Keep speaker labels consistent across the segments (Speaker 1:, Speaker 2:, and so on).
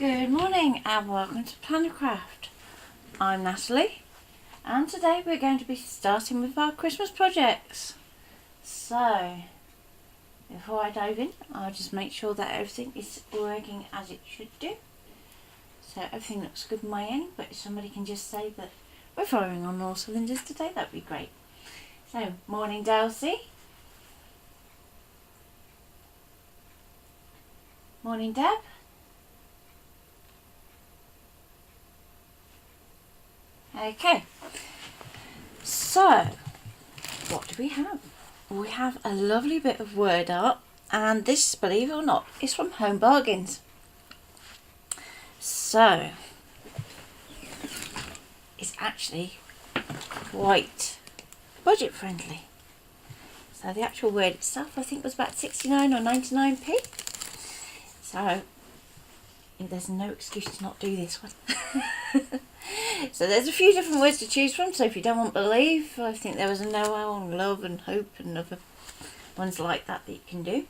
Speaker 1: Good morning and welcome to Plannercraft. I'm Natalie and today we're going to be starting with our Christmas projects. So before I dive in, I'll just make sure that everything is working as it should do. So everything looks good on my end, but if somebody can just say that we're firing on all cylinders today, that'd be great. So morning Dulcie. Morning Deb. Okay, so what do we have? We have a lovely bit of word art, and this, believe it or not, is from Home Bargains. So it's actually quite budget friendly. So the actual word itself I think was about 69 or 99p. So there's no excuse to not do this one. So there's a few different words to choose from, so if you don't want believe, I think there was a Noel and love and hope and other ones like that you can do.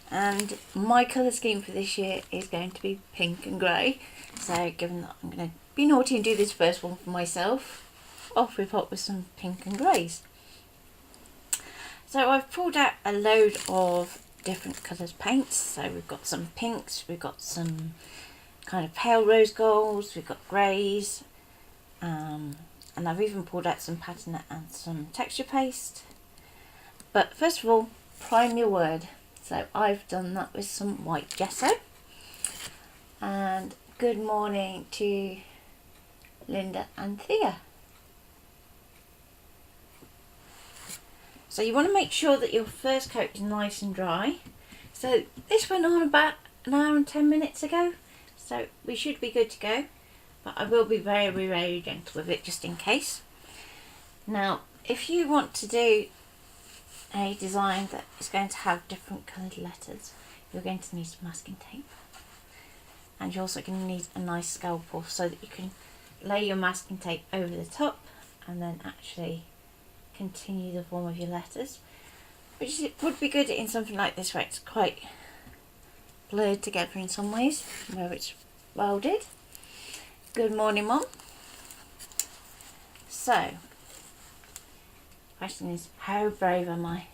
Speaker 1: And my colour scheme for this year is going to be pink and grey. So given that I'm going to be naughty and do this first one for myself, off we pop with some pink and greys. So I've pulled out a load of different colours paints. So we've got some pinks, we've got some kind of pale rose golds, we've got greys, and I've even pulled out some pattern and some texture paste. But first of all, prime your word. So I've done that with some white gesso. And good morning to Linda and Thea. So you want to make sure that your first coat is nice and dry. So this went on about an hour and 10 minutes ago. So we should be good to go, but I will be very gentle with it just in case. Now, if you want to do a design that is going to have different coloured letters, you're going to need some masking tape. And you're also going to need a nice scalpel so that you can lay your masking tape over the top and then actually continue the form of your letters. Which would be good in something like this where it's quite blurred together in some ways, where it's welded. Good morning, Mum. So, the question is, how brave am I?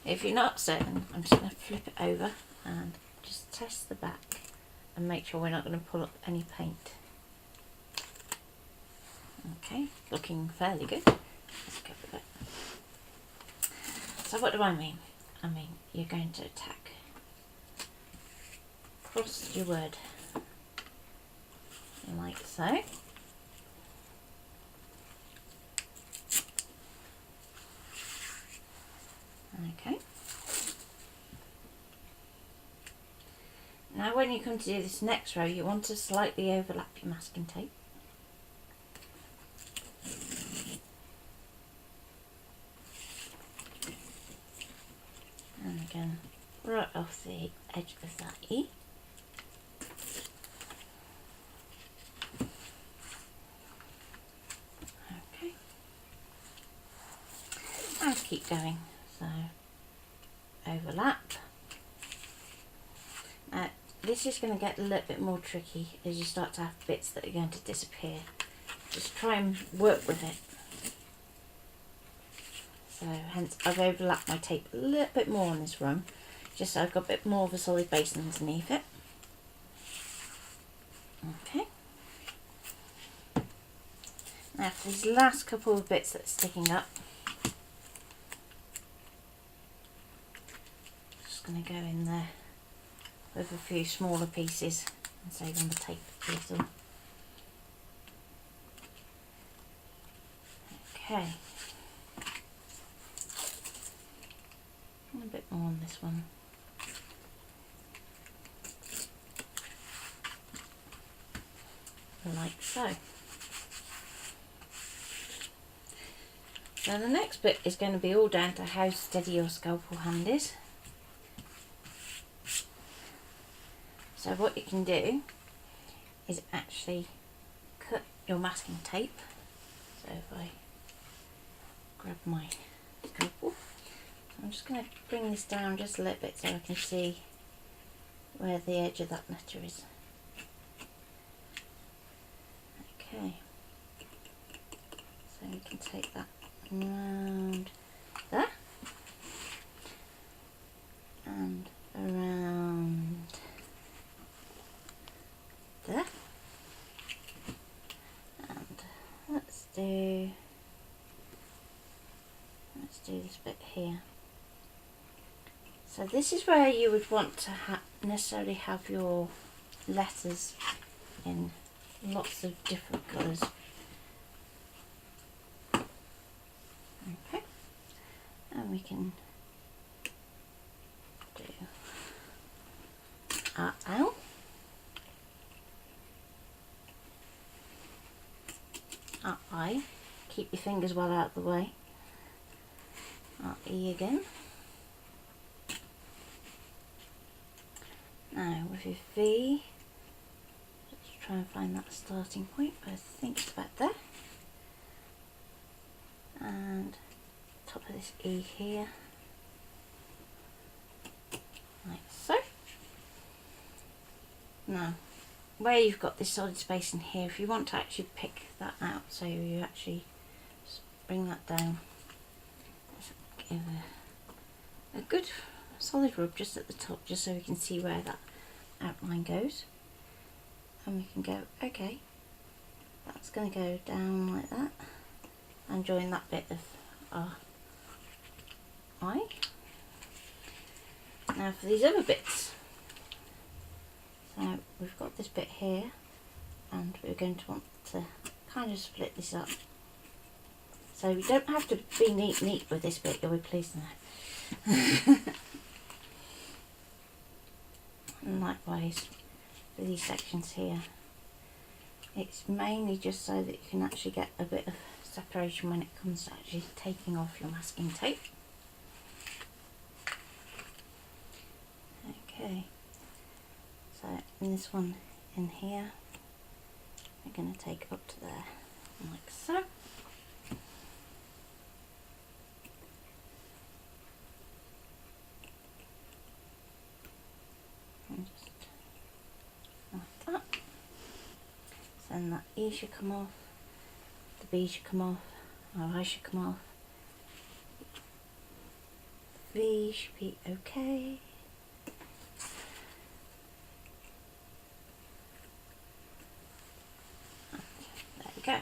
Speaker 1: If you're not certain, I'm just going to flip it over and just test the back and make sure we're not going to pull up any paint. Okay, looking fairly good. Let's go with it. So what do I mean? I mean, you're going to tack across your word like so. Okay. Now when you come to do this next row, you want to slightly overlap your masking tape. And again, right off the edge of that E. Okay. And keep going. So, overlap. This is going to get a little bit more tricky as you start to have bits that are going to disappear. Just try and work with it. So hence I've overlapped my tape a little bit more on this run, just so I've got a bit more of a solid base underneath it. Okay. Now for these last couple of bits that are sticking up, just going to go in there with a few smaller pieces and save on the tape a little. Okay. A bit more on this one. Like so. Now the next bit is going to be all down to how steady your scalpel hand is. So what you can do is actually cut your masking tape. So if I grab my scalpel, I'm just going to bring this down just a little bit so I can see where the edge of that letter is. Okay, so we can take that around there and around there, and let's do this bit here. So this is where you would want to necessarily have your letters in lots of different colours. Okay, and we can do our L, our I, keep your fingers well out of the way, our E again. Now with your V, let's try and find that starting point, but I think it's about there. And top of this E here, like so. Now, where you've got this solid space in here, if you want to actually pick that out, so you actually just bring that down, just give a good solid rub just at the top, just so we can see where that outline goes, and we can go, okay, that's going to go down like that and join that bit of our eye. Now for these other bits, so we've got this bit here, and we're going to want to kind of split this up, so we don't have to be neat with this bit, you'll be pleased to know. And likewise for these sections here, it's mainly just so that you can actually get a bit of separation when it comes to actually taking off your masking tape. Okay, so in this one in here, we're going to take up to there, like so. And just like that. So then that E should come off, the B should come off, our I should come off, the V should be okay. There we go.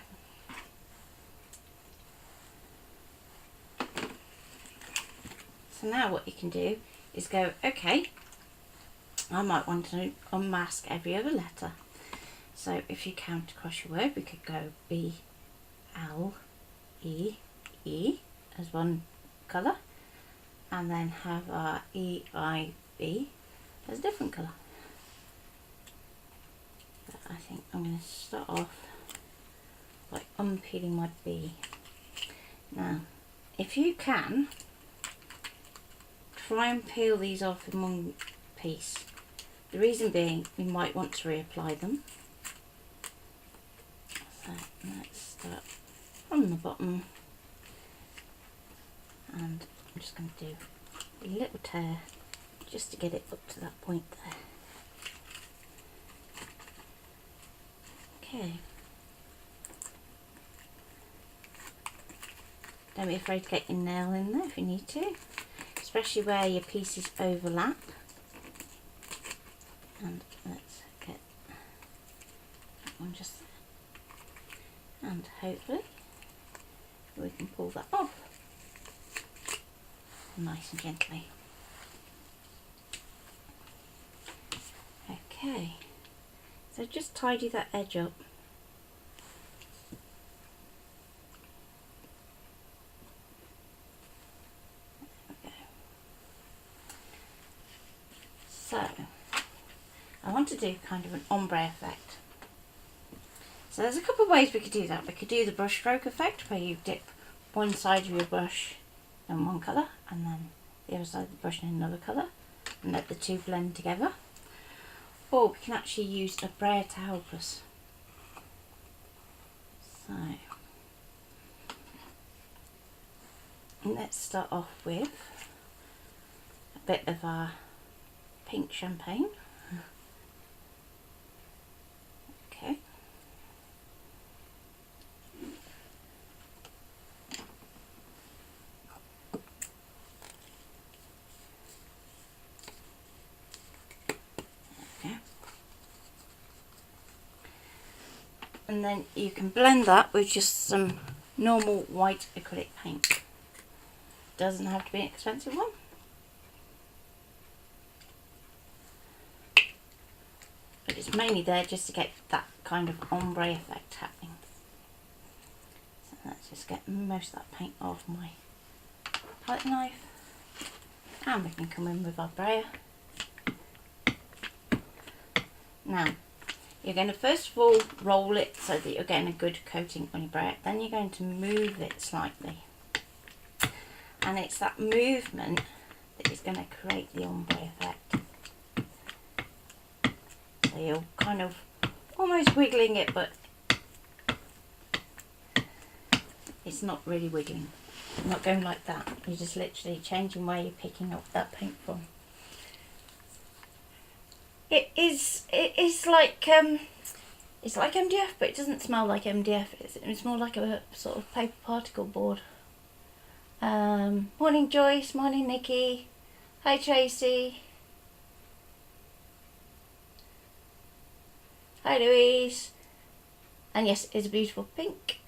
Speaker 1: So now what you can do is go, okay, I might want to unmask every other letter. So if you count across your word, we could go B, L, E, E as one colour, and then have our E, I, B as a different colour. But I think I'm going to start off by unpeeling my B. Now, if you can, try and peel these off in one piece. The reason being, you might want to reapply them. So let's start from the bottom, and I'm just going to do a little tear just to get it up to that point there. Okay. Don't be afraid to get your nail in there if you need to, especially where your pieces overlap. And let's get that one just there. And hopefully we can pull that off nice and gently. Okay, so just tidy that edge up. There we go. So I want to do kind of an ombre effect. So there's a couple of ways we could do that. We could do the brush stroke effect, where you dip one side of your brush in one colour and then the other side of the brush in another colour and let the two blend together. Or we can actually use a brayer to help us. So let's start off with a bit of our pink champagne. And then you can blend that with just some normal white acrylic paint. Doesn't have to be an expensive one. But it's mainly there just to get that kind of ombre effect happening. So let's just get most of that paint off my palette knife. And we can come in with our brayer. Now, you're going to first of all roll it so that you're getting a good coating on your brayer. Then you're going to move it slightly. And it's that movement that is going to create the ombre effect. So you're kind of almost wiggling it, but it's not really wiggling. You're not going like that. You're just literally changing where you're picking up that paint from. It is like it's like MDF, but it doesn't smell like MDF. It's more like a sort of paper particle board. Morning Joyce, morning Nikki, hi Tracy, hi Louise, and yes, it's a beautiful pink.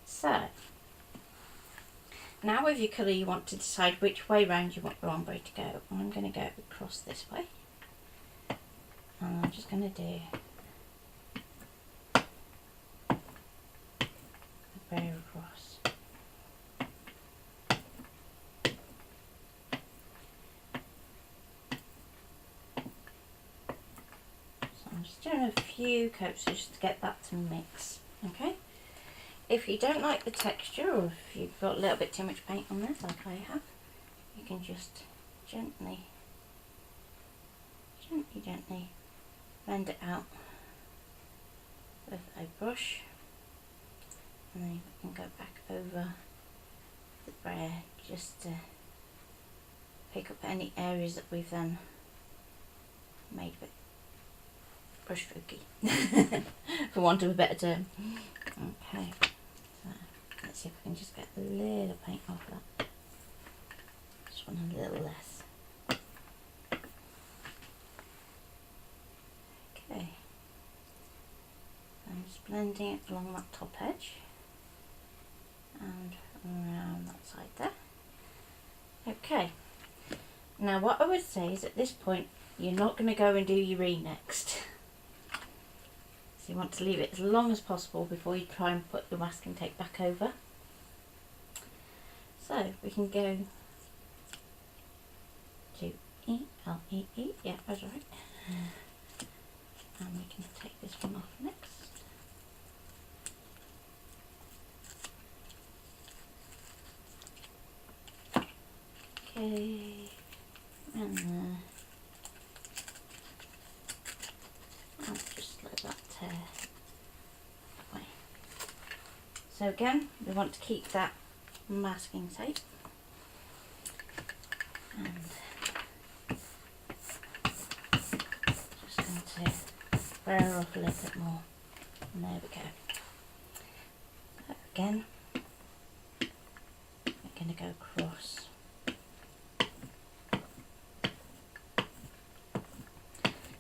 Speaker 1: So now with your colour you want to decide which way round you want your ombre to go. I'm going to go across this way, and I'm just going to do a brayer across. So I'm just doing a few coats just to get that to mix, okay? If you don't like the texture, or if you've got a little bit too much paint on this, like I have, you can just gently blend it out with a brush, and then you can go back over the brayer just to pick up any areas that we've then made a bit brush strokey, for want of a better term. Okay. Let's see if I can just get a little paint off that. Just want a little less. Okay. I'm just blending it along that top edge and around that side there. Okay. Now what I would say is at this point you're not going to go and do your E next. So you want to leave it as long as possible before you try and put the masking tape back over. So we can go to E, L, E, E, yeah, that's right. And we can take this one off next. Okay, and I'll just let that tear away. So again, we want to keep that masking tape, and just going to brayer off a little bit more, and there we go. So again, we're going to go across.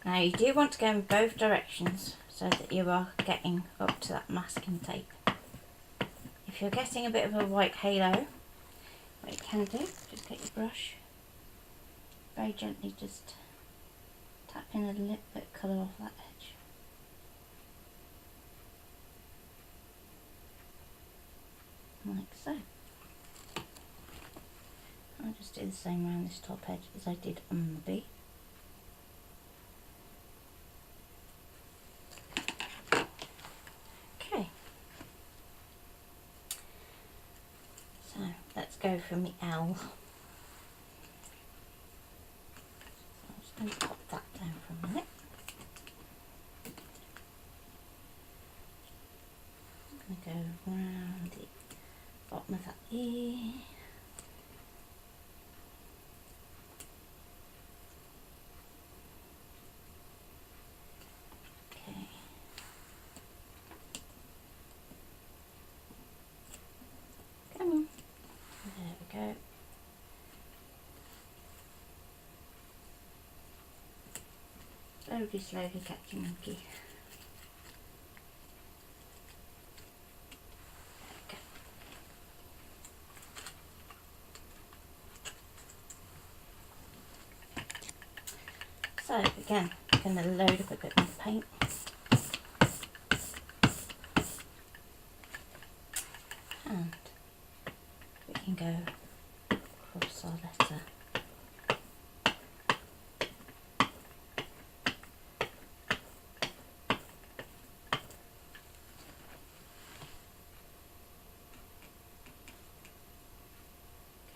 Speaker 1: Now you do want to go in both directions so that you are getting up to that masking tape. If you're getting a bit of a white halo, what you can do, just get your brush, very gently just tap in a little bit of colour off that edge. Like so. I'll just do the same around this top edge as I did on the B. Let's go from the L. So I'm just going to pop that down for a minute. I'm going to go round the bottom of that E. Okay. Come on. There we go. Very Incredibly slowly catching monkey. Okay. So again, I'm going to load up a bit more paint. And we can go across our letter.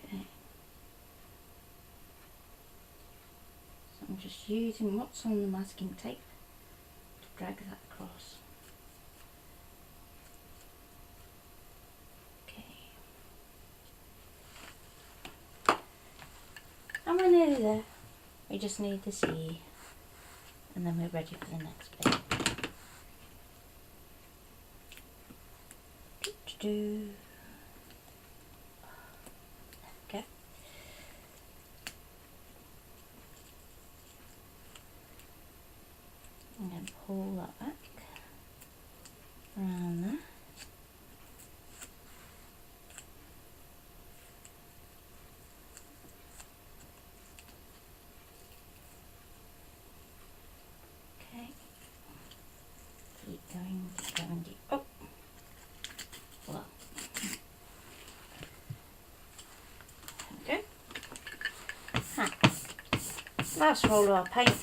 Speaker 1: Okay. So I'm just using what's on the masking tape to drag that across. And we're nearly there. We just need the C, and then we're ready for the next bit. There we go. I'm going to pull that back around there. Keep going, deep. Oh! Well. There we go. Last roll of our paint.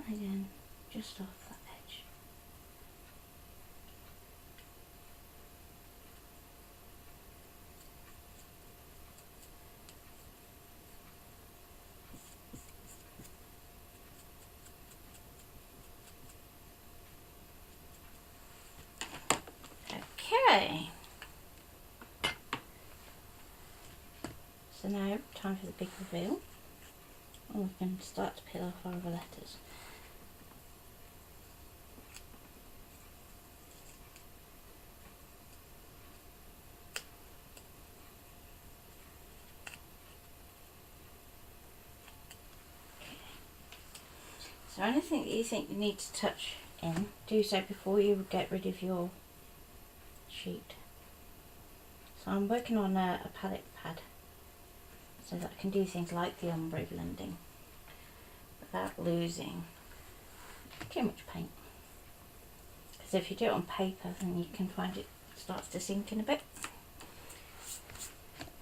Speaker 1: Again, just off that edge. Okay. So now, time for the big reveal. And we can start to peel off our other letters. So anything that you think you need to touch in, do so before you get rid of your sheet. So I'm working on a palette pad so that I can do things like the ombre blending without losing too much paint. Because if you do it on paper, then you can find it starts to sink in a bit.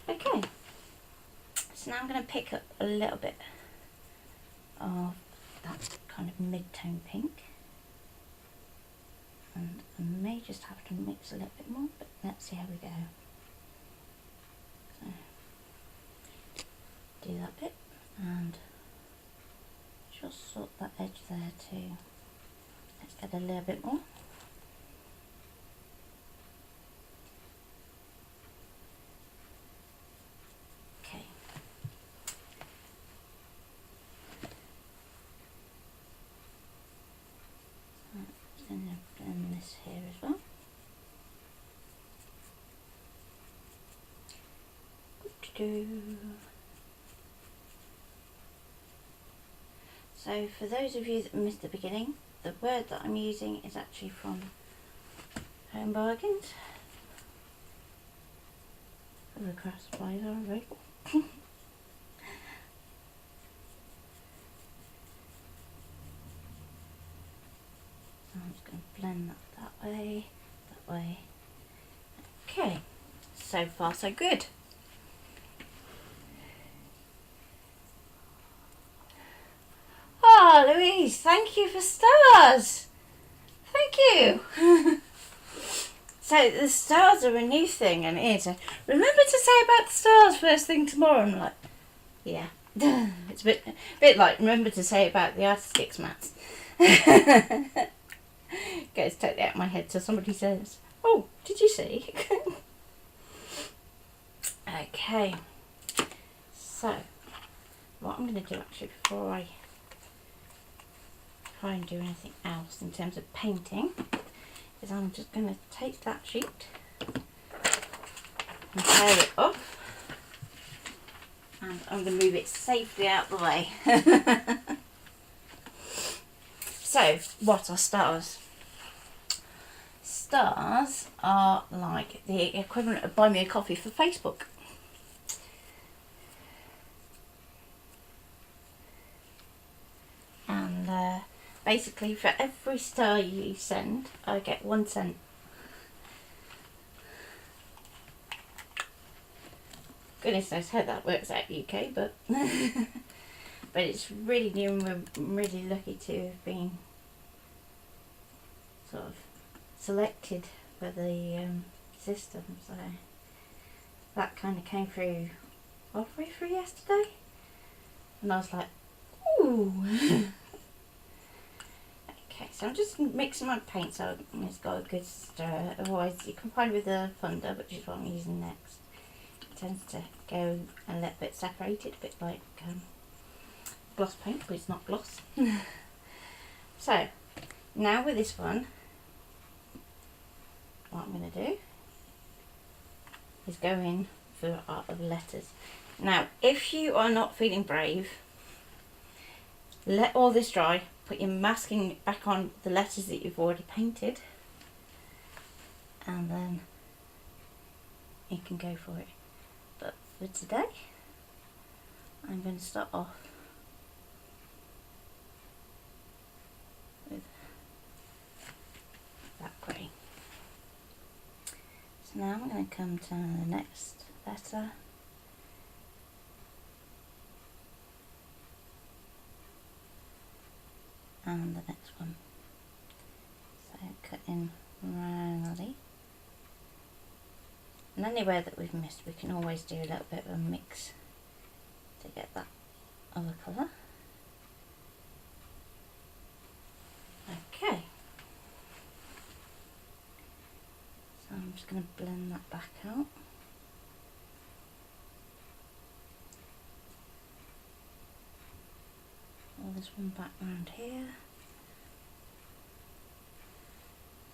Speaker 1: Okay, so now I'm going to pick up a little bit of that kind of mid-tone pink, and I may just have to mix a little bit more, but let's see how we go. So, do that bit and just sort that edge there too. Let's get a little bit more. Okay. Then I've done this here as well. So for those of you that missed the beginning, the word that I'm using is actually from Home Bargains. The craft supplies are available. I'm just going to blend that way, that way. Okay, so far so good. Oh, Louise, thank you for stars. Thank you. So the stars are a new thing, and it's a, remember to say about the stars first thing tomorrow. I'm like, yeah. It's a bit like remember to say about the artistics mats. Goes totally out of my head till somebody says, oh, did you see? Okay, so what I'm going to do actually before I try and do anything else in terms of painting is I'm just going to take that sheet and tear it off, and I'm going to move it safely out the way. So, what are stars? Stars are like the equivalent of buy me a coffee for Facebook. And basically for every star you send, I get 1 cent. Goodness knows how that works out UK, but but it's really new, and we're really lucky to have been sort of selected for the system. So that kind of came through halfway through yesterday, and I was like, ooh. Okay, so I'm just mixing my paint so it's got a good stir. Otherwise you combine with the funder, which is what I'm using next. It tends to go a little bit separated, a bit like gloss paint, but it's not gloss. So now with this one, what I'm going to do is go in for art of letters. Now if you are not feeling brave, let all this dry, put your masking back on the letters that you've already painted, and then you can go for it. But for today, I'm going to start off with that grey. So now I'm going to come to the next letter. And the next one. So cut in roundly. And anywhere that we've missed, we can always do a little bit of a mix to get that other colour. Okay. So I'm just going to blend that back out. Pull this one back round here.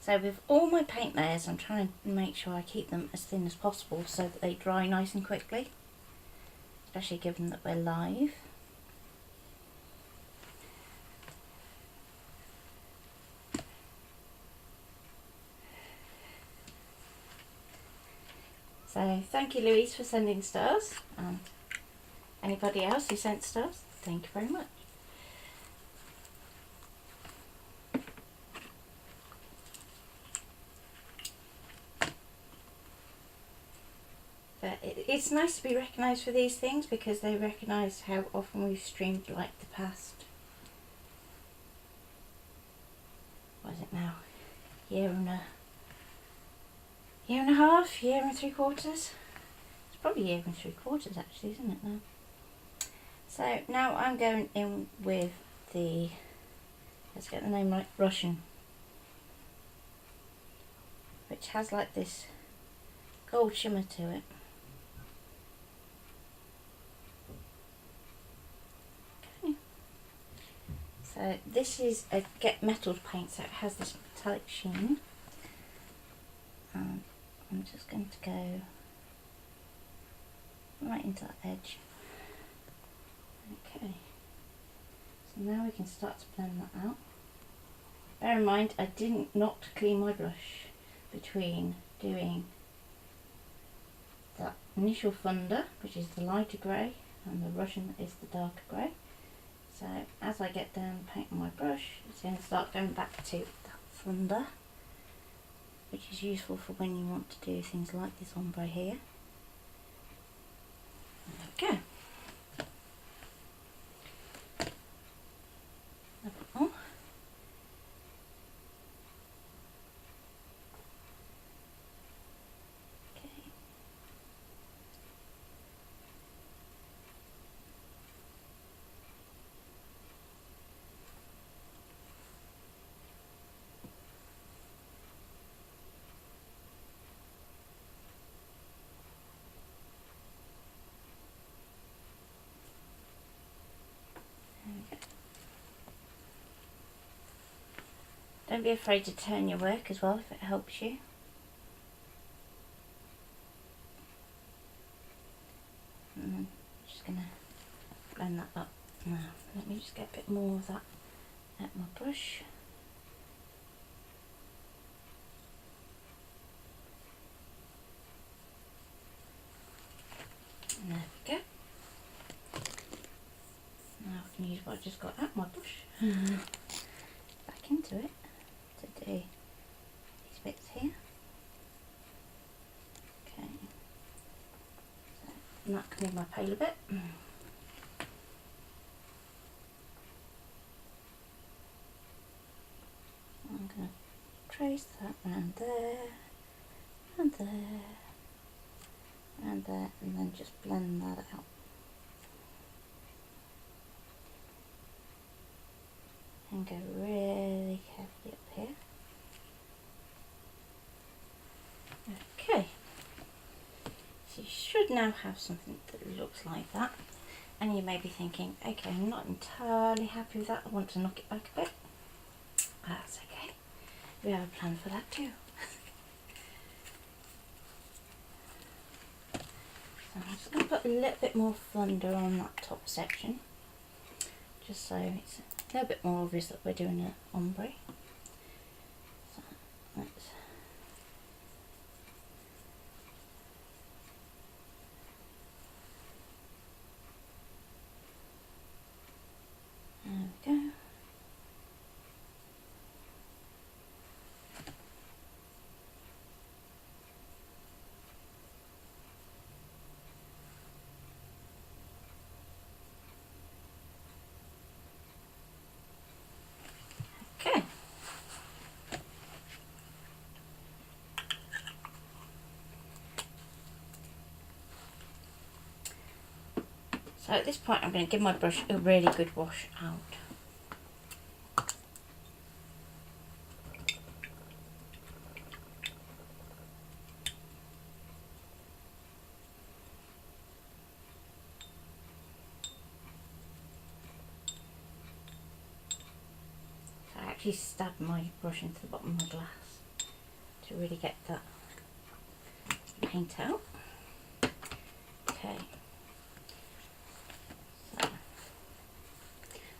Speaker 1: So with all my paint layers, I'm trying to make sure I keep them as thin as possible so that they dry nice and quickly, especially given that we're live. So thank you, Louise, for sending stars, and anybody else who sent stars, thank you very much. But it's nice to be recognised for these things, because they recognise how often we've streamed like the past, what is it now, year and a half, year and 3/4. It's probably year and 3/4 actually, isn't it now? So now I'm going in with the, let's get the name right, Russian, which has like this gold shimmer to it. Okay. So this is a Get Metalled paint, so it has this metallic sheen. And I'm just going to go right into that edge. Okay, so now we can start to blend that out. Bear in mind, I didn't not clean my brush between doing that initial funder, which is the lighter grey, and the Russian is the darker grey. So as I get down painting my brush, it's going to start going back to that funder, which is useful for when you want to do things like this ombre here. Okay. A bit more. Okay. Don't be afraid to turn your work as well if it helps you. And then I'm just going to blend that up. Now, let me just get a bit more of that at my brush. And there we go. Now I can use what I just got at my brush back into it to do these bits here. Okay, so, and that can be my paler bit. I'm going to trace that around there, and there, and there, and then just blend that out. And go really carefully up here. Okay, so you should now have something that looks like that. And you may be thinking, okay, I'm not entirely happy with that, I want to knock it back a bit. That's okay, we have a plan for that too. So I'm just going to put a little bit more thunder on that top section, just so it's a little bit more obvious that we're doing an ombre. So let's there we go. Okay. So at this point I'm going to give my brush a really good wash out. So I actually stabbed my brush into the bottom of the glass to really get that paint out. Okay. So I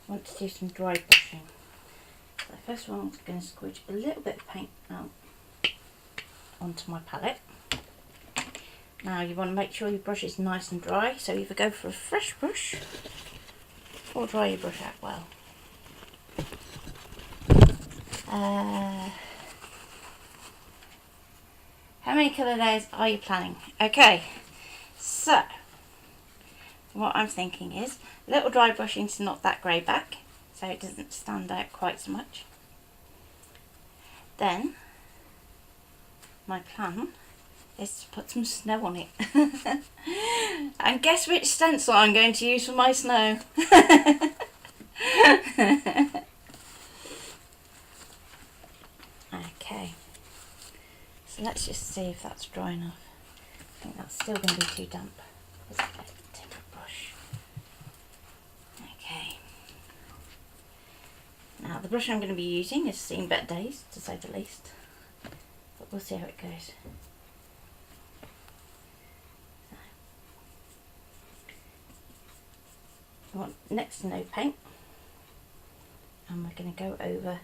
Speaker 1: want to do some dry brushing. So first of all I'm going to squidge a little bit of paint out onto my palette. Now you want to make sure your brush is nice and dry, so either go for a fresh brush or dry your brush out well. How many colour layers are you planning? Okay, so what I'm thinking is a little dry brushing to knock that grey back so it doesn't stand out quite so much. Then my plan is to put some snow on it. And guess which stencil I'm going to use for my snow? Okay, so let's just see if that's dry enough. I think that's still going to be too damp. Let's get a different brush. Okay. Now the brush I'm going to be using has seen better days, to say the least. But we'll see how it goes. I want next to no paint. And we're going to go over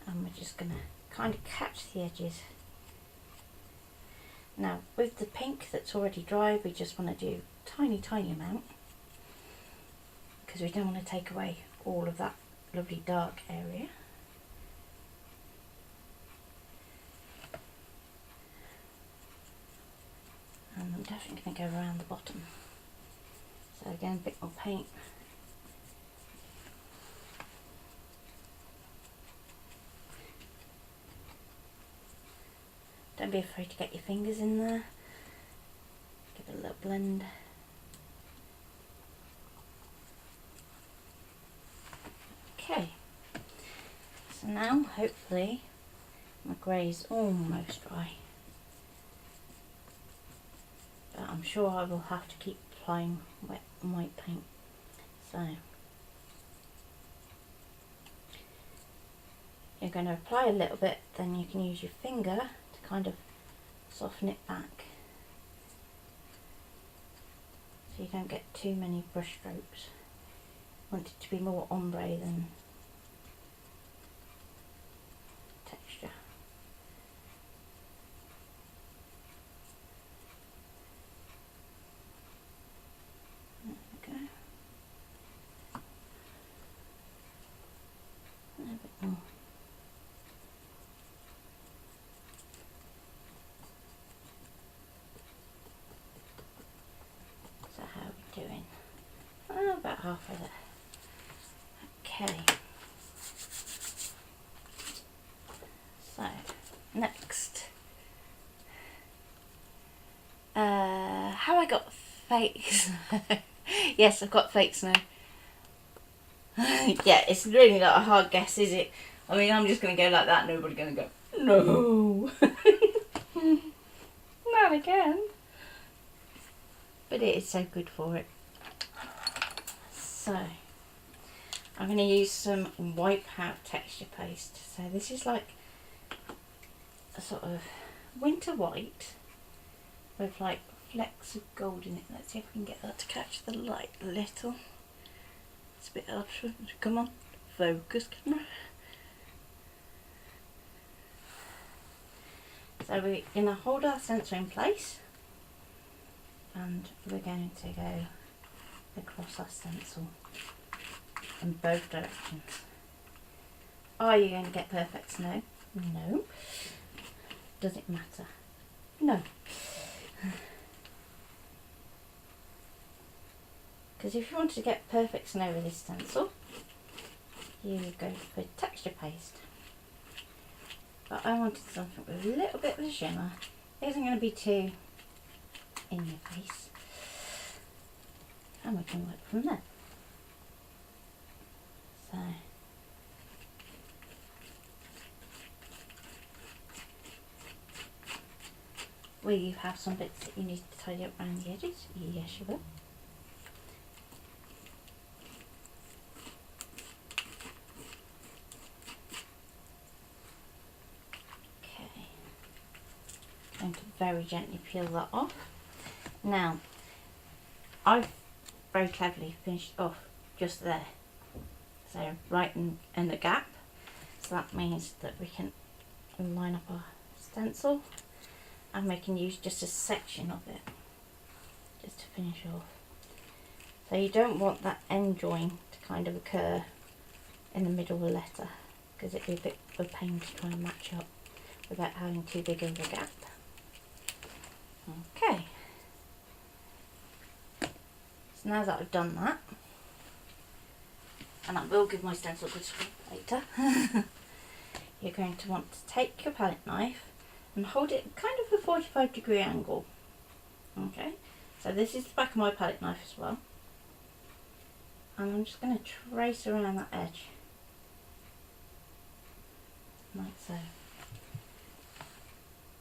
Speaker 1: and we're just going to kind of catch the edges. Now with the pink that's already dry, we just want to do a tiny amount because we don't want to take away all of that lovely dark area. And I'm definitely going to go around the bottom. So again, a bit more paint. Don't be afraid to get your fingers in there. Give it a little blend. Okay. So now, hopefully, my grey is almost dry. But I'm sure I will have to keep applying wet and white paint. So you're going to apply a little bit, then you can use your finger to kind of soften it back, so you don't get too many brush strokes. Want it to be more ombre than texture. There we go. A bit more. So how are we doing? Oh, about halfway there. Okay. So next, how I got fake snow. Yes, I've got fake snow. Yeah, it's really not a hard guess, is it? I mean, I'm just going to go like that, nobody's going to go, no. Not again. But it is so good for it. So, I'm going to use some Wipeout texture paste. So this is like a sort of winter white with like flecks of gold in it. Let's see if we can get that to catch the light a little. It's a bit hard. Come on, focus camera. So we're going to hold our stencil in place and we're going to go across our stencil in both directions. Are you going to get perfect snow? No. Does it matter? No. Because if you want to get perfect snow with this stencil, you go for texture paste. But I wanted something with a little bit of a shimmer. It isn't going to be too in your face. And we can work from there. So, will you have some bits that you need to tidy up around the edges? Yes, you will. Okay, going to very gently peel that off. Now, I've very cleverly finished off just there. So right in the gap. So that means that we can line up our stencil and we can use just a section of it just to finish off. So you don't want that end join to kind of occur in the middle of the letter, because it'd be a bit of a pain to try and match up without having too big of a gap. Okay. So now that I've done that, and I will give my stencil a good scrub later, you're going to want to take your palette knife and hold it kind of a 45-degree angle. Okay, so this is the back of my palette knife as well. And I'm just going to trace around that edge, like so.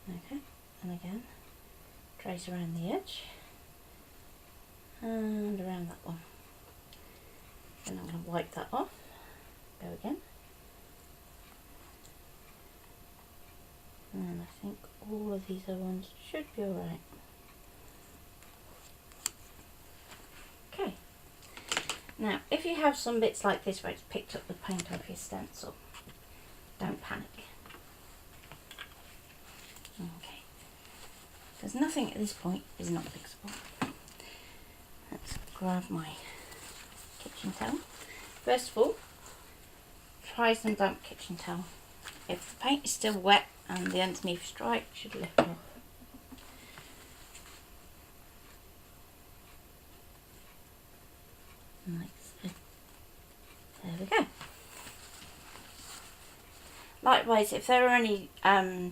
Speaker 1: Okay, and again, trace around the edge, and around that one. And I'm going to wipe that off, go again. And then I think all of these other ones should be alright. Okay. Now, if you have some bits like this where it's picked up the paint off your stencil, don't panic. Okay. Because nothing at this point is not fixable. Let's grab my kitchen towel. First of all, try some damp kitchen towel. If the paint is still wet and the underneath is dry, it should lift off. Like so. There we go. Likewise, if there are any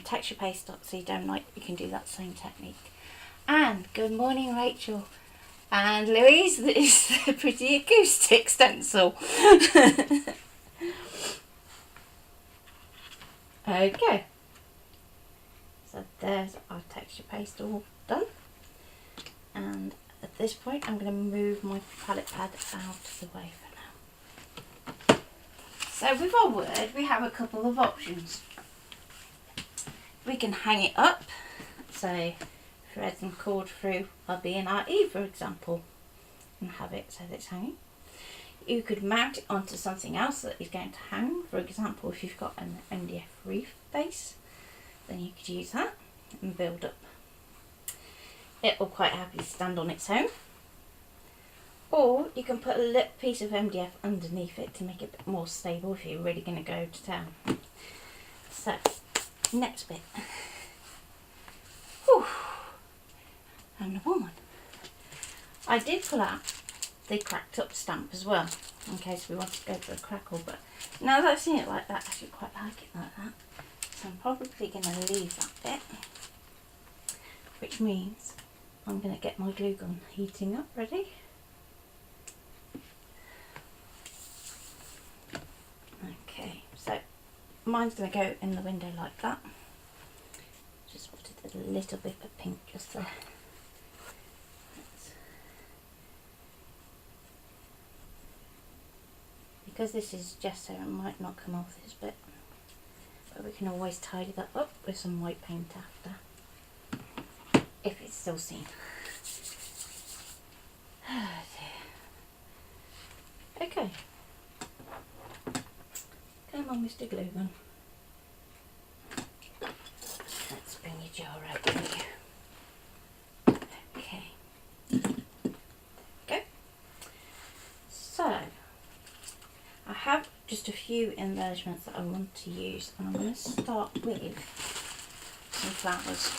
Speaker 1: texture paste dots you don't like, you can do that same technique. And good morning, Rachel. And Louise, this is the Pretty Acoustic stencil. Okay. So there's our texture paste all done. And at this point I'm going to move my palette pad out of the way for now. So with our word, we have a couple of options. We can hang it up, so threads and cord through our B and our E, for example, and have it so that it's hanging. You could mount it onto something else that is going to hang. For example, if you've got an MDF reef base, then you could use that and build up. It will quite happily stand on its own. Or you can put a little piece of MDF underneath it to make it a bit more stable if you're really going to go to town. So, next bit. Whew. And the woman. I did pull out the cracked up stamp as well, in case we want to go for a crackle, but now that I've seen it like that, I actually quite like it like that. So I'm probably going to leave that bit, which means I'm going to get my glue gun heating up ready. Okay, so mine's going to go in the window like that. Just wanted a little bit of pink just there. Because this is gesso, it might not come off this bit, but we can always tidy that up with some white paint after, if it's still seen. Oh dear. Okay. Come on, Mr. Glue Gun. Let's bring your jar out for you. Okay. Go. So, I have just a few embellishments that I want to use, and I'm going to start with some flowers.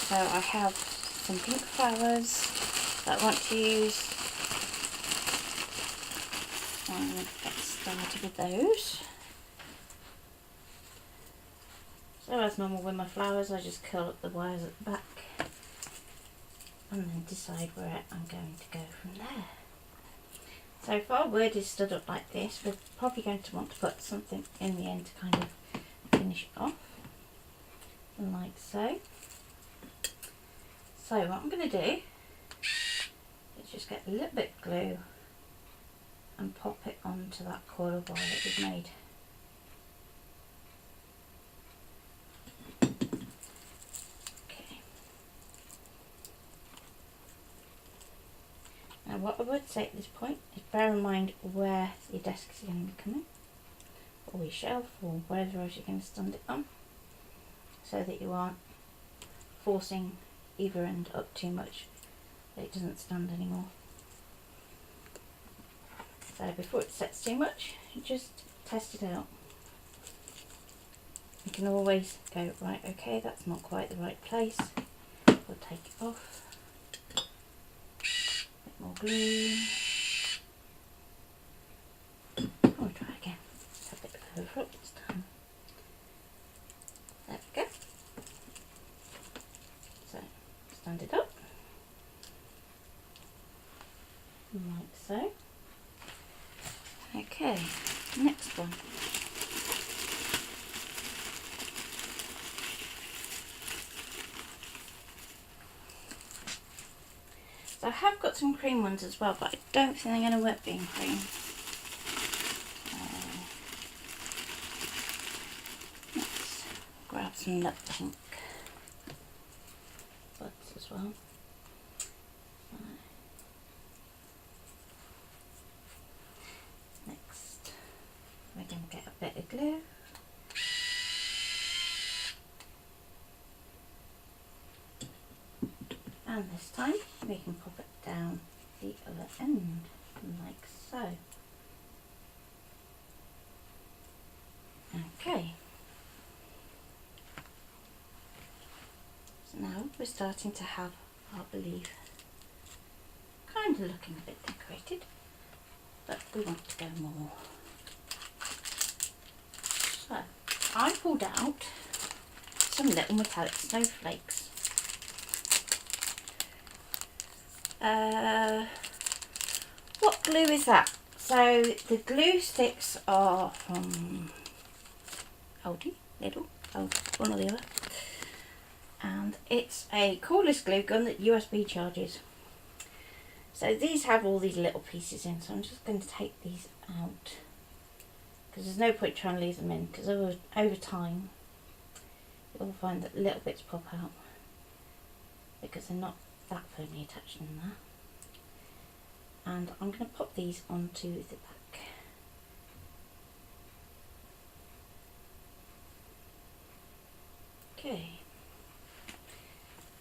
Speaker 1: So I have some pink flowers that I want to use. I'm going to get started with those. So as normal with my flowers, I just curl up the wires at the back and then decide where I'm going to go from there. So if our word is stood up like this, we're probably going to want to put something in the end to kind of finish it off, like so. So what I'm going to do is just get a little bit of glue and pop it onto that coil of wire that we've made. Okay. Now what I would say at this point is bear in mind where your desk is going to be coming, or your shelf, or wherever else you're going to stand it on, so that you aren't forcing either end up too much that it doesn't stand anymore. So before it sets too much, you just test it out. You can always go, right, okay, that's not quite the right place. We'll take it off. A bit more glue. I'll try again. A bit further up this time. There we go. So, stand it up. Like so. Okay, next one. So I have got some cream ones as well, but I don't think they're going to work being cream. Let's grab some nut pink buds as well. Next, we're going to get a bit of glue. And this time we can pop it down the other end, like so. Okay. So now we're starting to have our belief kind of looking a bit decorated, but we want to go more. So I pulled out some little metallic snowflakes. What glue is that? So the glue sticks are from Aldi, Lidl, one or the other, and it's a cordless glue gun that USB charges. So these have all these little pieces in, so I'm just going to take these out, because there's no point trying to leave them in, because over time you'll find that little bits pop out because they're not that firmly attached in there. And I'm going to pop these onto the back. Okay,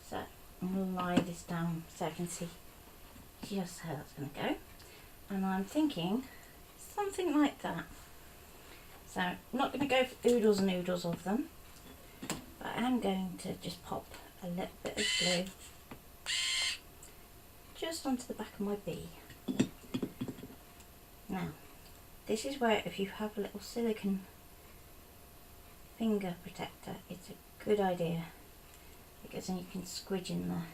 Speaker 1: so I'm going to lie this down so I can see just how that's going to go. And I'm thinking something like that. So I'm not going to go for oodles and oodles of them, but I am going to just pop a little bit of glue just onto the back of my bee. Now, this is where if you have a little silicone finger protector, it's a good idea, because then you can squidge in there.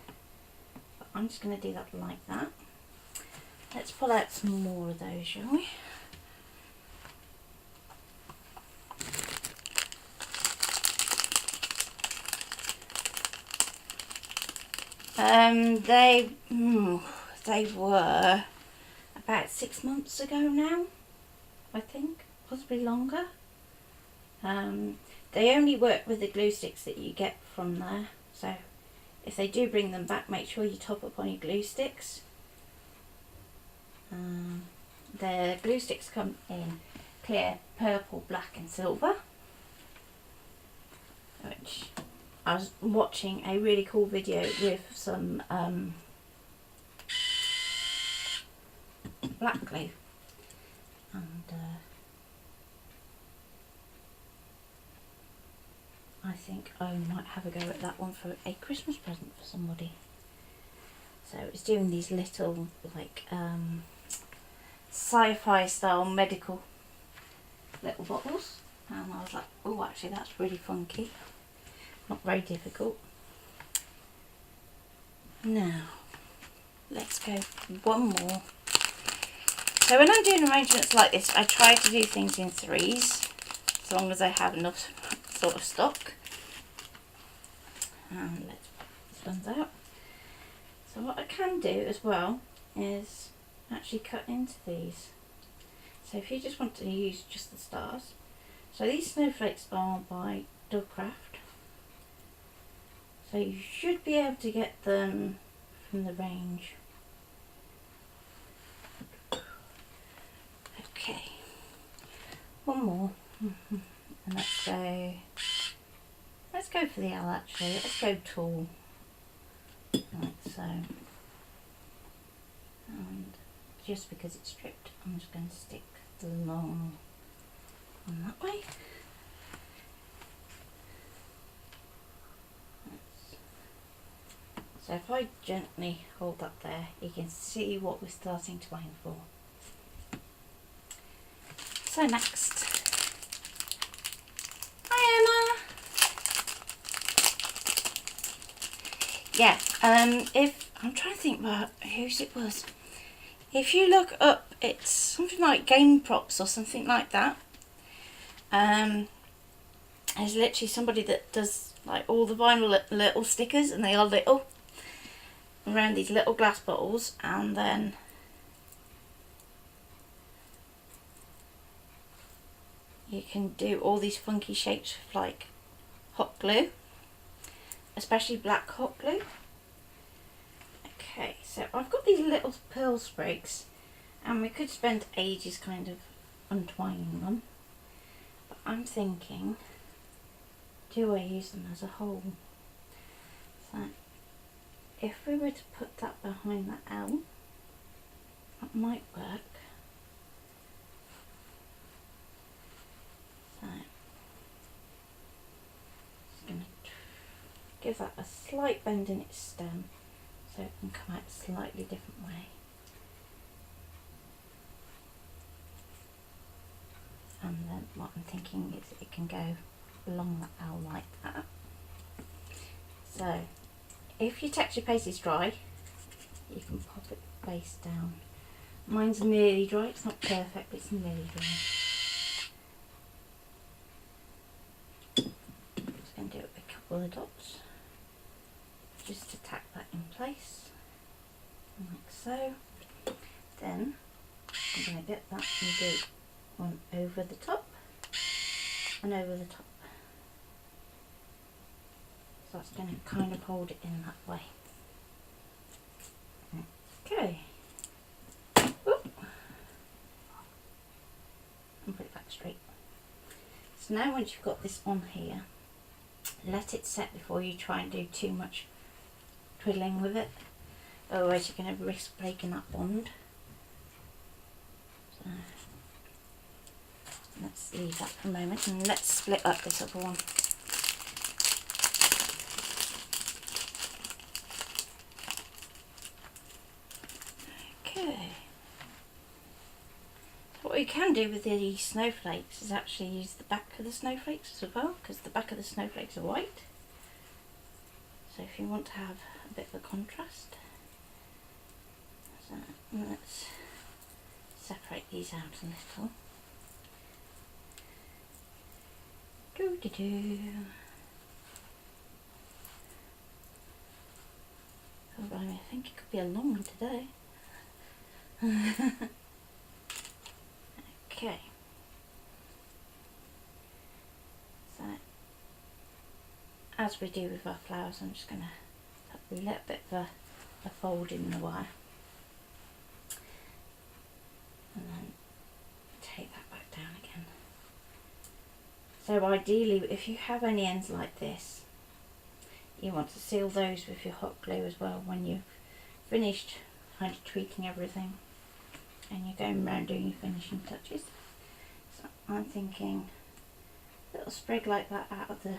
Speaker 1: But I'm just going to do that like that. Let's pull out some more of those, shall we? They were about 6 months ago now, I think, possibly longer. They only work with the glue sticks that you get from there, so if they do bring them back, make sure you top up on your glue sticks. The glue sticks come in clear, purple, black and silver, which I was watching a really cool video with some black glue, and I think I might have a go at that one for a Christmas present for somebody. So it's doing these little like sci-fi style medical little bottles, and I was like, oh, actually that's really funky, not very difficult. Now let's go one more. So when I'm doing arrangements like this, I try to do things in threes, as long as I have enough sort of stock. And let's put these ones out. So what I can do as well is actually cut into these. So if you just want to use just the stars. So these snowflakes are by Dovecraft. So you should be able to get them from the range. Okay, one more, and let's go for the L actually, let's go tall, like so, and just because it's stripped, I'm just going to stick the long one that way. So if I gently hold that there, you can see what we're starting to aim for. So next, hi Emma. Yeah, if I'm trying to think about whose it was. If you look up, it's something like Game Props or something like that. There's literally somebody that does like all the vinyl little stickers, and they are little, around these little glass bottles, and then you can do all these funky shapes with like hot glue, especially black hot glue. Okay, so I've got these little pearl sprigs, and we could spend ages kind of untwining them, but I'm thinking, do I use them as a whole? So if we were to put that behind the L, that might work. So just going to give that a slight bend in its stem so it can come out a slightly different way. And then what I'm thinking is it can go along the L like that. So if your texture paste is dry, you can pop it face down. Mine's nearly dry, it's not perfect, but it's nearly dry. Just going to do a couple of dots just to tack that in place, like so. Then I'm going to get that and do one over the top and over the top. So that's going to kind of hold it in that way. Okay. Oop. And put it back straight. So now once you've got this on here, let it set before you try and do too much twiddling with it. Otherwise you're going to risk breaking that bond. So let's leave that for a moment and let's split up this other one. Okay. What you can do with the snowflakes is actually use the back of the snowflakes as well, because the back of the snowflakes are white. So if you want to have a bit of a contrast. So let's separate these out a little. Oh, blimey, I think it could be a long one today. Okay. So, as we do with our flowers, I'm just going to put a little bit of a fold in the wire. And then take that back down again. So ideally, if you have any ends like this, you want to seal those with your hot glue as well when you've finished kind of tweaking everything and you're going around doing your finishing touches. So I'm thinking a little sprig like that out of the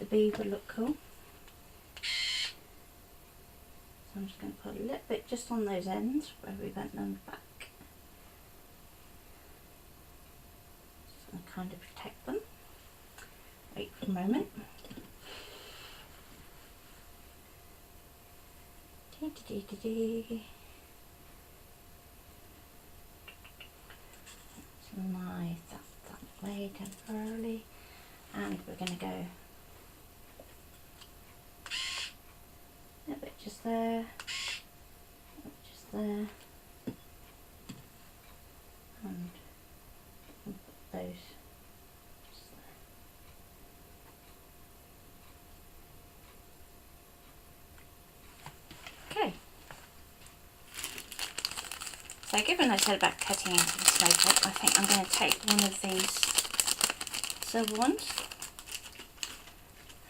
Speaker 1: bead would look cool. So I'm just going to put a little bit just on those ends where we bent them back. Just going to kind of protect them. Wait for a moment. Slide that way temporarily, and we're going to go a little bit just there, a little bit just there, and we'll put those just there. Okay. So given I said about cutting into the snowflake, I think I'm going to take one of these silver ones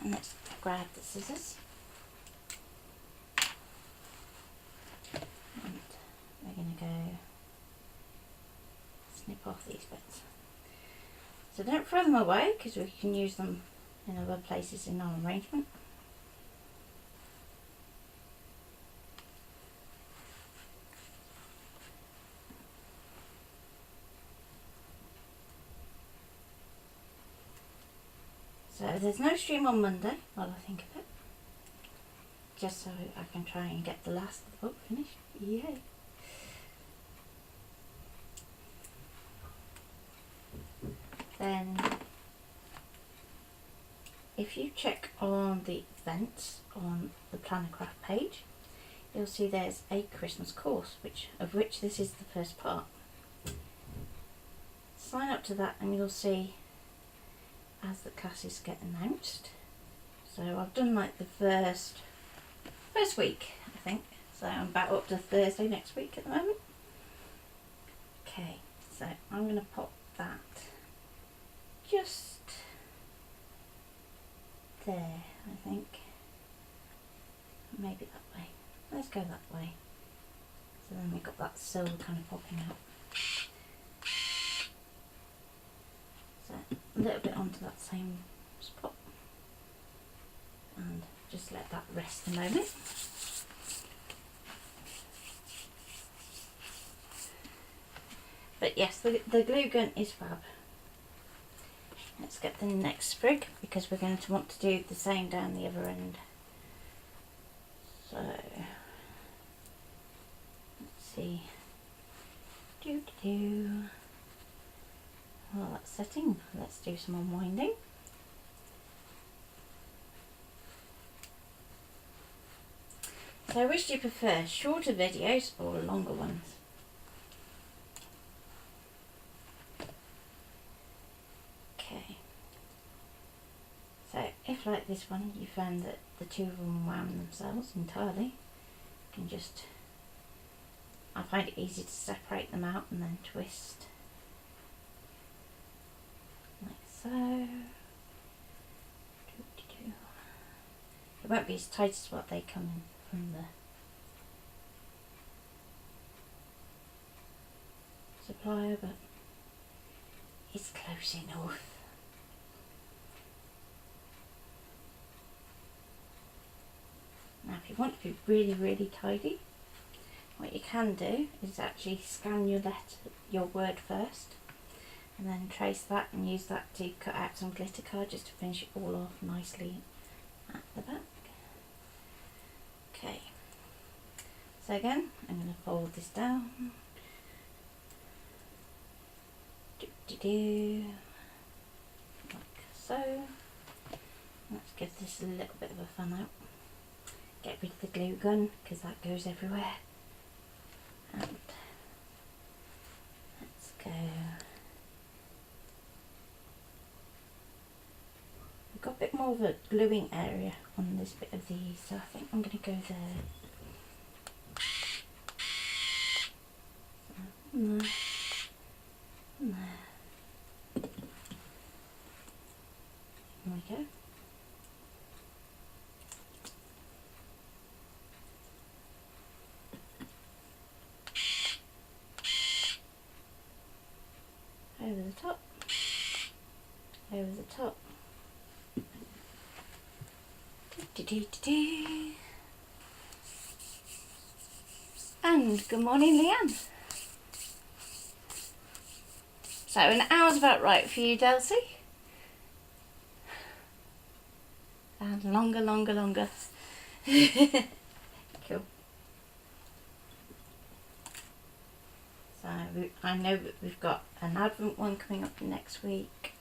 Speaker 1: and let's grab the scissors and we're going to go snip off these bits. So don't throw them away because we can use them in other places in our arrangement. So there's no stream on Monday while I think of it, just so I can try and get the last of the book finished. Yay! Then if you check on the events on the Plannercraft page, you'll see there's a Christmas course, of which this is the first part. Sign up to that and you'll see as the classes get announced. So I've done like the first week, I think. So I'm about up to Thursday next week at the moment. Okay, so I'm going to pop that just there, I think. Maybe that way. Let's go that way. So then we've got that silver kind of popping out. So a little bit onto that same spot. And just let that rest a moment. But yes, the glue gun is fab. Let's get the next sprig because we're going to want to do the same down the other end. So let's see. While that's setting, let's do some unwinding. So which do you prefer, shorter videos or longer ones? So if like this one you found that the two of them wound themselves entirely, you can just, I find it easy to separate them out and then twist like so. It won't be as tight as what they come in from the supplier, but it's close enough. Now if you want to be really, really tidy, what you can do is actually scan your word first, and then trace that and use that to cut out some glitter card just to finish it all off nicely at the back. Okay, so again I'm going to fold this down, like so. Let's give this a little bit of a fun out. Get rid of the glue gun because that goes everywhere. And let's go. We've got a bit more of a gluing area on this bit of these, so I think I'm going to go there. No. No. There we go. Over the top, over the top. And good morning, Leanne. So an hour's about right for you, Delcy. And longer. Cool. So I know that we've got an Advent one coming up next week.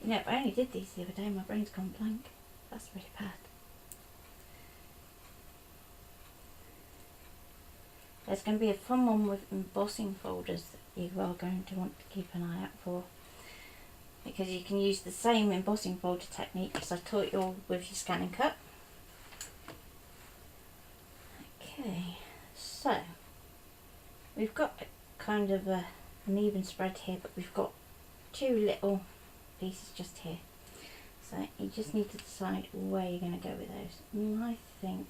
Speaker 1: You know, I only did these the other day, my brain's gone blank. That's really bad. There's going to be a fun one with embossing folders that you are going to want to keep an eye out for, because you can use the same embossing folder technique as I taught you all with your scan and cut. Okay, so we've got kind of an even spread here, but we've got two little pieces just here, so you just need to decide where you're going to go with those. And I think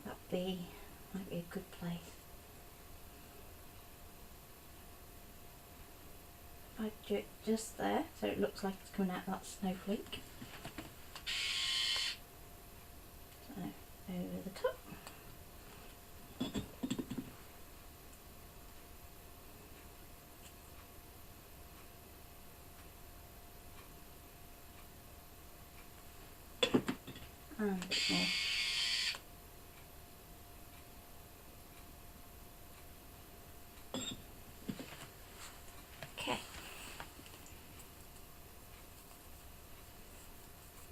Speaker 1: that might be a good place. I do it just there, so it looks like it's coming out that snowflake. So over the top. And a bit more. Okay.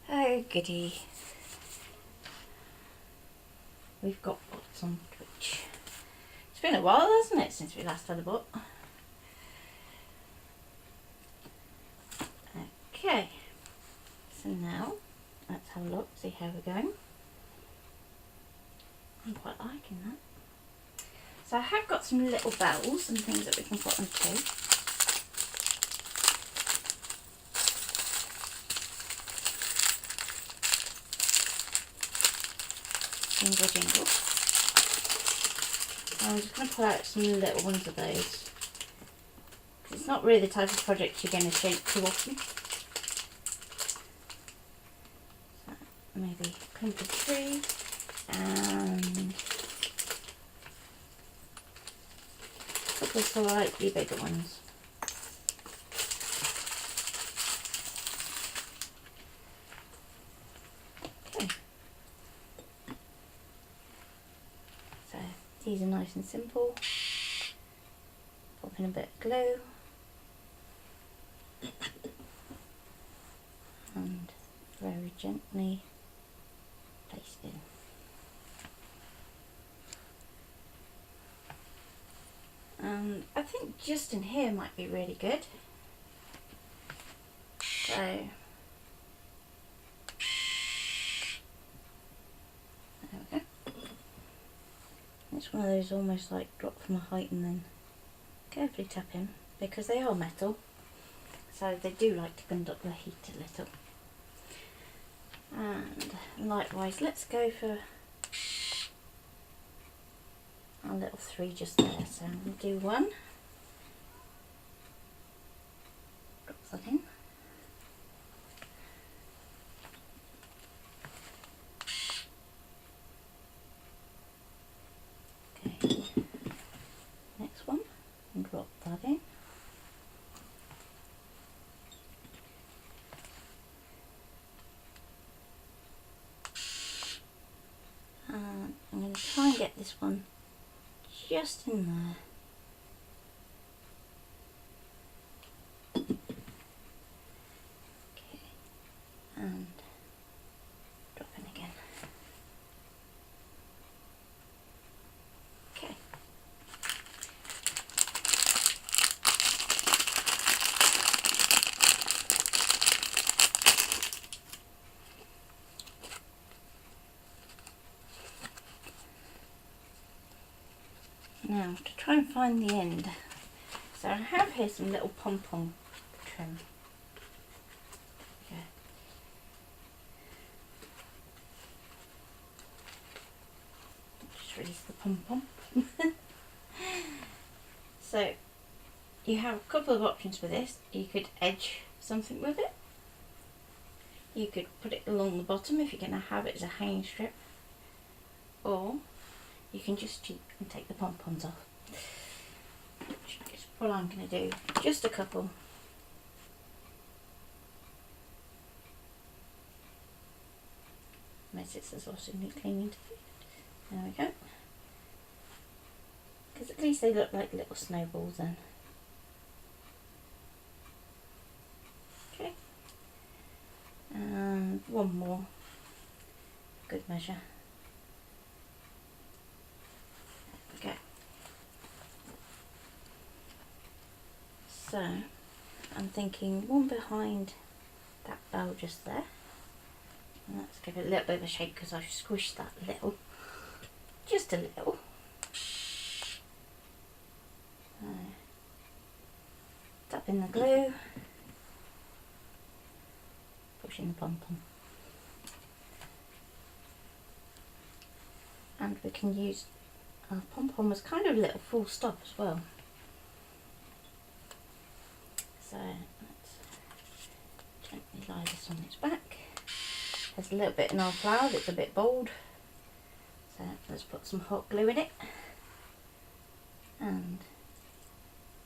Speaker 1: Oh goody. We've got bots on Twitch. It's been a while, hasn't it, since we last had a bot? Okay. So now let's have a look, see how we're going. I'm quite liking that. So I have got some little bells and things that we can put on too. Jingle jingle. I'm just going to pull out some little ones of those. It's not really the type of project you're going to shape too often. So maybe a clump of tree and a couple of slightly bigger ones. Okay. So these are nice and simple. Pop in a bit of glue. And very gently paste in. I think just in here might be really good. So there we go. It's one of those almost like drop from a height and then carefully tap in, because they are metal, so they do like to conduct the heat a little. And likewise, let's go for a little 3 just there. So I'm going to do 1, drop that in, okay, next one, and drop that in. And I'm going to try and get this one just in there. Okay, and drop in again. Okay. Now to try and find the end. So I have here some little pom-pom trim. Okay. Just release the pom-pom. So you have a couple of options with this. You could edge something with it. You could put it along the bottom if you're going to have it as a hanging strip. Or you can just cheat and take the pom-poms off. Which is what I'm going to do. Just a couple. My scissors also need cleaning to fit. There we go. Because at least they look like little snowballs then. Okay. And one more. Good measure. Okay. So I'm thinking one behind that bell just there. And let's give it a little bit of a shake because I've squished that a little. Just a little. Tap in the glue. Push in the pom-pom. And we can use our pom-pom as kind of a little full stop as well. So let's gently lie this on its back. There's a little bit in our flower that's a bit bold. So let's put some hot glue in it. And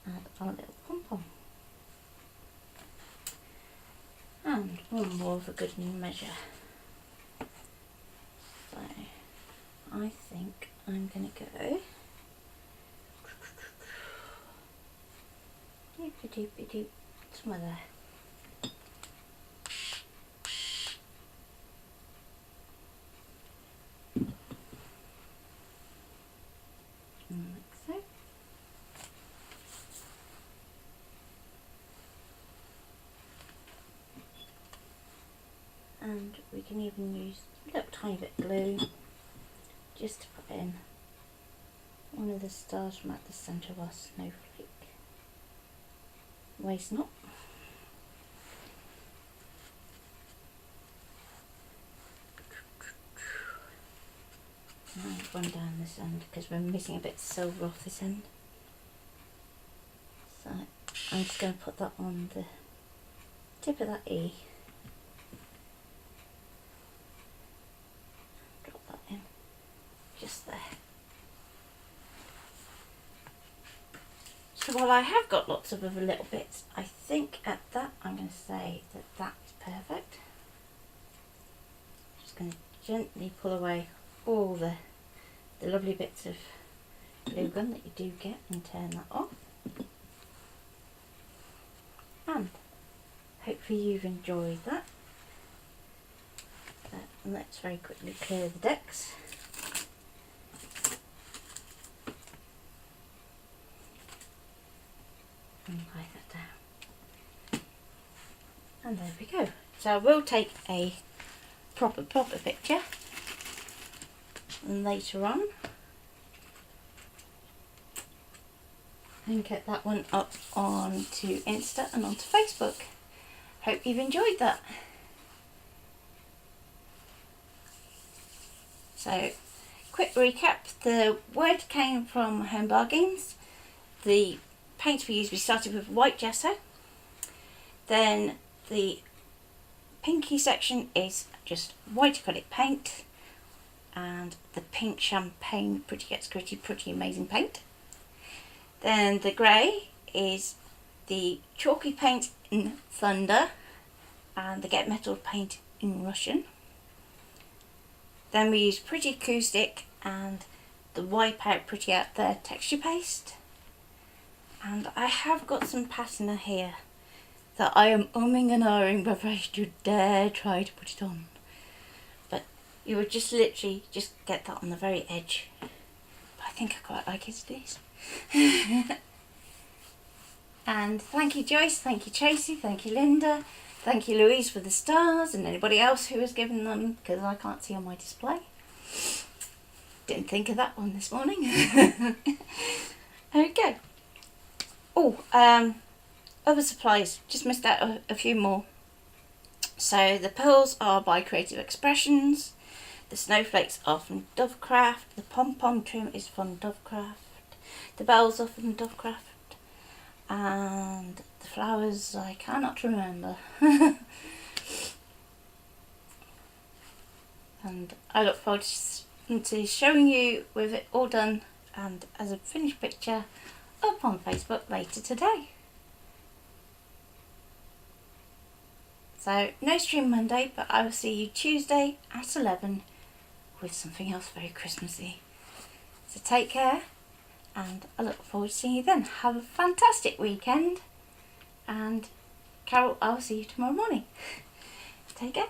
Speaker 1: add our little pom-pom. And one more for good measure. So I think I'm going to go doopy-doopy-doop somewhere there. Like so. And we can even use a little tiny bit of glue just to put in one of the stars from at the centre of our snowflake. Waste not. And run down this end because we're missing a bit of silver off this end. So I'm just going to put that on the tip of that E. Drop that in just there. So while I have got lots of other little bits, I think at that I'm going to say that that's perfect. Just going to gently pull away all the lovely bits of glue gun that you do get and turn that off. And hopefully you've enjoyed that. And let's very quickly clear the decks. And lay that down. And there we go. So I will take a proper picture later on and get that one up onto Insta and onto Facebook. Hope you've enjoyed that. So, quick recap, the word came from Home Bargains. The paints we used, we started with white gesso, then the pinky section is just white acrylic paint, and the pink champagne Pretty Gets Gritty Pretty Amazing paint. Then the grey is the chalky paint in Thunder and the Get Metal paint in Russian. Then we use Pretty Acoustic and the Wipeout Pretty Out There texture paste. And I have got some patina here that I am umming and ahhing whether I should dare try to put it on. But you would just literally just get that on the very edge. But I think I quite like it as it is. And thank you Joyce, thank you Tracy, thank you Linda, thank you Louise for the stars and anybody else who has given them, because I can't see on my display. Didn't think of that one this morning. Okay. Oh, other supplies, just missed out a few more. So the pearls are by Creative Expressions, the snowflakes are from Dovecraft, the Pom-Pom Trim is from Dovecraft, the bells are from Dovecraft, and the flowers I cannot remember. And I look forward to showing you with it all done and as a finished picture up on Facebook later today. So no stream Monday, but I will see you Tuesday at 11 with something else very Christmassy. So take care, and I look forward to seeing you then. Have a fantastic weekend, and Carol, I'll see you tomorrow morning. Take care.